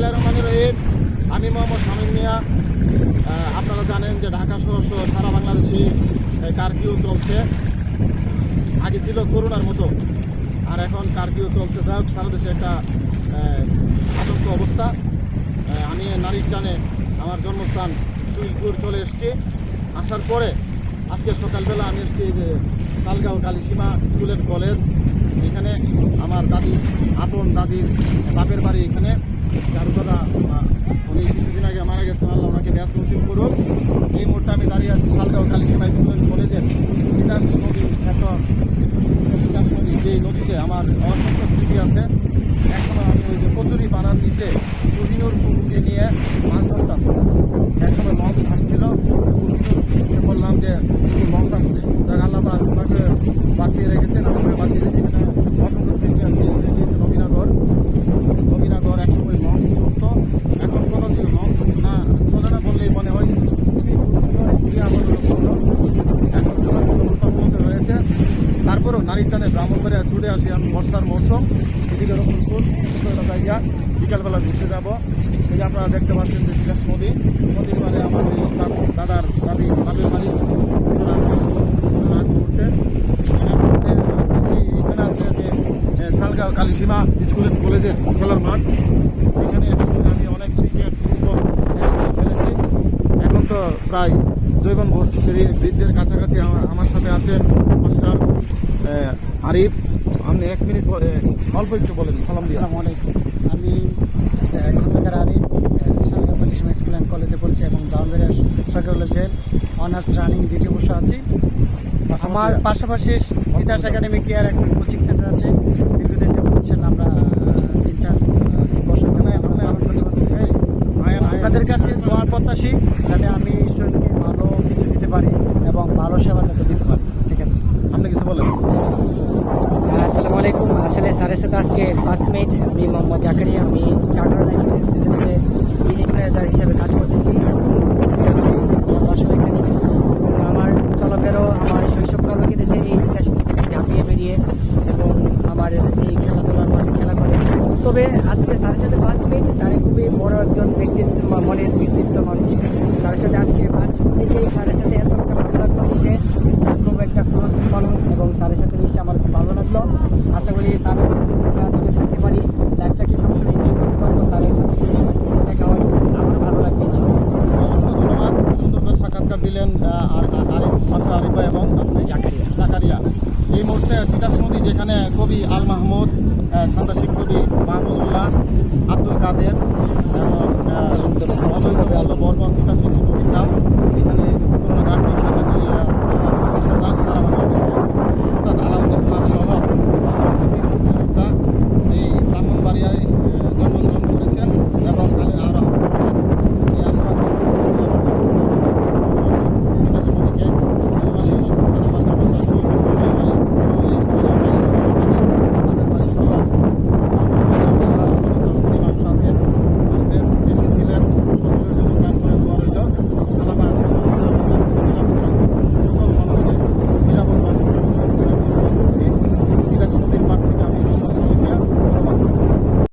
বিসমিল্লাহির রহমানির রহিম। আমি মোহাম্মদ শামীম মিয়া। আপনারা জানেন যে ঢাকা সহ সারা বাংলাদেশে কারফিউ চলছে। আগে ছিল করোনার মতো, আর এখন কারফিউ চলছে। যাই হোক, সারা দেশে একটা আতঙ্ক অবস্থা। আমি নারীর টানে আমার জন্মস্থান সুইলপুর চলে এসেছি। আসার পরে আজকে সকালবেলা আমি এসেছি যে শালগাঁও কালীসীমা স্কুল অ্যান্ড কলেজ। এখানে আমার দাদির আপন দাদির বাপের বাড়ি। এখানে দাদা উনি কিছুদিন আগে মারা গেছেন, আল্লাহ ওনাকে ব্যাস নসিব করুক। এই মুহূর্তে আমি দাঁড়িয়ে আছি শালগাঁও কালীসীমা স্কুল অ্যান্ড কলেজের তিতাস নদী, খ্যাত তিতাস নদী, যে নদীতে আমার অসংখ্য স্মৃতি আছে। একসময় আমি ওই যে কচুরি পাড়ার নিচে কোহিনুর ফুলকে নিয়ে মাছ ধরতাম। একসময় লঞ্চ আসছিল, বললাম যে লঞ্চ আসছে, আল্লাহ ওনাকে বাঁচিয়ে রেখেছেন, আমাকে বাঁচিয়ে রেখেছেন। অসংখ্য স্মৃতি আছে। নবীনগর একসময় লঞ্চ চলতো, এখন কোনো দিন লঞ্চ না চলে না বললেই মনে হয়। এখন অবস্থার মধ্যে হয়েছে। তারপরেও নারীর টানে ব্রাহ্মণবাড়িয়া ছুটে আসি আমি। বর্ষার মৌসুম, এদিকে রকমপুর জায়গা, বিকালবেলা ঘুরতে যাবো। এই যে আপনারা দেখতে পাচ্ছেন যে তিতাস নদী, নদীর পাড়ে আমার দাদার দাদি বাপের বাড়ি ঘুরতে। এখানে আছে যে শালগাঁও কালীসীমা স্কুল অ্যান্ড কলেজের খেলার মাঠ। এখানে আমি অনেক ক্রিকেট, ফুটবল খেলেছি। এখন তো প্রায় জৈবন বৃদ্ধের কাছাকাছি। আমার সাথে আছেন মাস্টার আরিফ। আপনি 1 মিনিট অল্প একটু বলেন। আসসালামু আলাইকুম। আমি খন্দকার আরিফ, শালগাঁও কালীসীমা স্কুল অ্যান্ড কলেজে পড়েছি এবং ব্রাহ্মণবাড়িয়া সরকারি কলেজের অনার্স রানিং দ্বিতীয় বর্ষে আছি। আমার পাশাপাশি তিতাস একাডেমি কেয়ার একটা কোচিং সেন্টার আছে। দীর্ঘদিন থেকে আমরা 3-4 বছর আপনাদের কাছে দোয়ার প্রত্যাশী, যাতে আমি স্টুডেন্টকে ভালো কিছু দিতে পারি এবং ভালো সেবা যাতে দিতে পারি। ঠিক আছে, আপনি কিছু বলেন। আসসালামু আলাইকুম। আসলে স্যারের সাথে আজকে ফার্স্ট ম্যাচ। আমি মোহাম্মদ জাকারিয়া, আমি চার্টার লাইফ স্টুডেন্টে ইউনিট ম্যানেজার হিসেবে কাজ করতেছি আসলে এখানে। আমার চলাফেরাও আমার শৈশবকালও কেটেছে এই তিতাস থেকে ঝাঁপিয়ে বেরিয়ে, এবং আমার এই খেলাধুলার মাঠে খেলা করে। তবে আজকে স্যারের সাথে ফার্স্ট ম্যাচ। স্যারে খুবই বড় একজন ব্যক্তিত্ব, মনের ব্যক্তিত্ব মানুষ। স্যারের সাথে আজকে ফার্স্ট থেকেই স্যারের সাথে এত একটা ভালো লাগলো যে খুব একটা ক্লোজ মানুষ, এবং স্যারের সাথে মিশে আমার খুব ভালো লাগলো। আশা করি স্যারের সাথে যদি থাকতে পারি, লাইফটাকে সবসময় এনজয় করতে পারবো। স্যারের সাথে দেখা হয় আমার ভালো লাগবে। অসংখ্য ধন্যবাদ। সুন্দর করে সাক্ষাৎকার দিলেন আরিফ মাস্টার আরিফ ভাই এবং আপনি জাকারিয়া। এই মুহূর্তে তিতাস নদী, যেখানে কবি আল মাহমুদ, ছান্দাসিক কবি মাহমুদুল্লাহ, আব্দুল কাদের এবং বর্মন তিতাসিক নদীর নাম। এখানে পুরোনো ঘাট